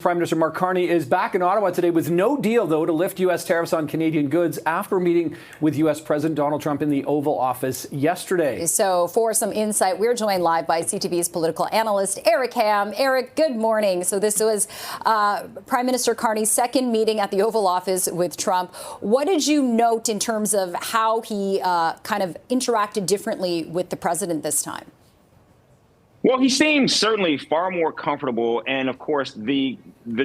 Prime Minister Mark Carney is back in Ottawa today with no deal, though, to lift U.S. tariffs on Canadian goods after meeting with U.S. President Donald Trump in the Oval Office yesterday. So for some insight, we're joined live by CTV's political analyst, Eric Ham. Eric, good morning. So this was Prime Minister Carney's second meeting at the Oval Office with Trump. What did you note in terms of how he kind of interacted differently with the president this time? Well, he seems certainly far more comfortable. And of course, the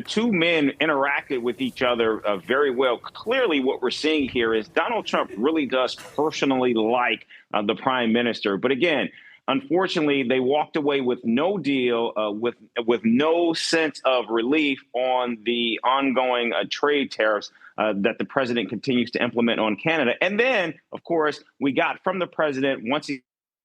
two men interacted with each other very well. Clearly, what we're seeing here is Donald Trump really does personally like the prime minister. But again, unfortunately, they walked away with no deal, with no sense of relief on the ongoing trade tariffs that the president continues to implement on Canada. And then, of course, we got from the president once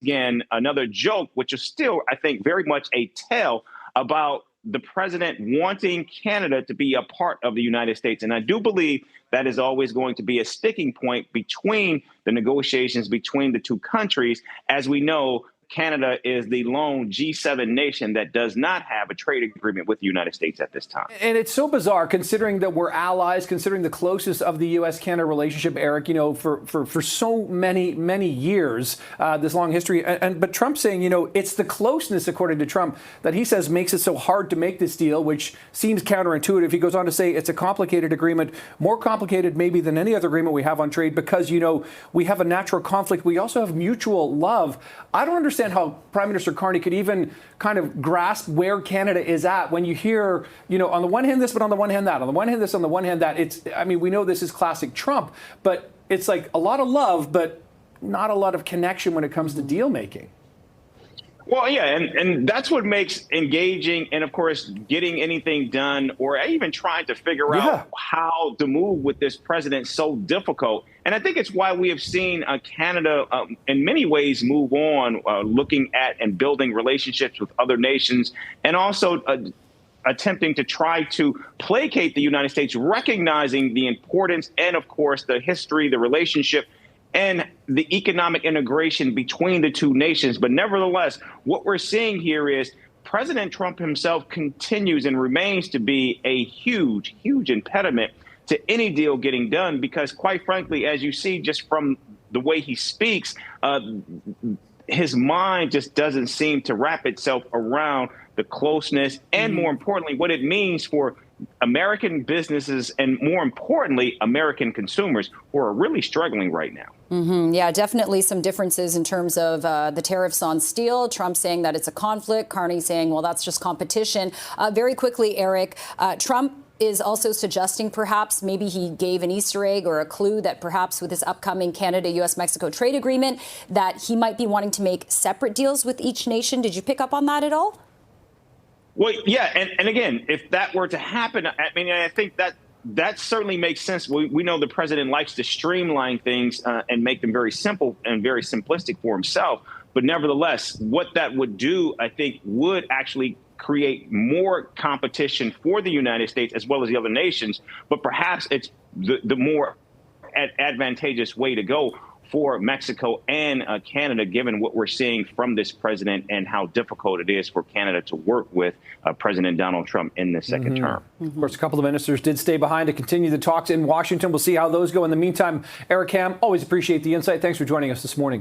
again, another joke, which is still, I think, very much a tell about the president wanting Canada to be a part of the United States. And I do believe that is always going to be a sticking point between the negotiations between the two countries. As we know, Canada is the lone G7 nation that does not have a trade agreement with the United States at this time. And it's so bizarre considering that we're allies, considering the closeness of the U.S.-Canada relationship, Eric, you know, for so many years, this long history. But Trump saying, you know, it's the closeness, according to Trump, that he says makes it so hard to make this deal, which seems counterintuitive. He goes on to say it's a complicated agreement, more complicated maybe than any other agreement we have on trade because, you know, we have a natural conflict. We also have mutual love. I don't understand how Prime Minister Carney could even kind of grasp where Canada is at when you hear, you know, on the one hand this, but on the one hand that, on the one hand this, on the one hand that. It's, I mean, we know this is classic Trump, but it's like a lot of love, but not a lot of connection when it comes to deal making. Well, yeah, and that's what makes engaging and, of course, getting anything done or even trying to figure out how to move with this president so difficult. And I think it's why we have seen Canada in many ways move on, looking at and building relationships with other nations and also attempting to try to placate the United States, recognizing the importance and, of course, the history, the relationship and the economic integration between the two nations. But nevertheless, what we're seeing here is President Trump himself continues and remains to be a huge impediment to any deal getting done, because quite frankly, as you see just from the way he speaks, his mind just doesn't seem to wrap itself around the closeness and, more importantly, what it means for American businesses and, more importantly, American consumers who are really struggling right now. Yeah, definitely some differences in terms of the tariffs on steel. Trump saying that it's a conflict. Carney saying, well, that's just competition. Very quickly, Eric, Trump is also suggesting perhaps maybe he gave an Easter egg or a clue that perhaps with this upcoming Canada-U.S.-Mexico trade agreement that he might be wanting to make separate deals with each nation. Did you pick up on that at all? Well, yeah. And again, if that were to happen, I mean, I think that certainly makes sense. We know the president likes to streamline things and make them very simple and very simplistic for himself. But nevertheless, what that would do, I think, would actually create more competition for the United States as well as the other nations. But perhaps it's the more advantageous way to go for Mexico and Canada, given what we're seeing from this president and how difficult it is for Canada to work with President Donald Trump in the second term. Of course, a couple of ministers did stay behind to continue the talks in Washington. We'll see how those go. In the meantime, Eric Ham, always appreciate the insight. Thanks for joining us this morning.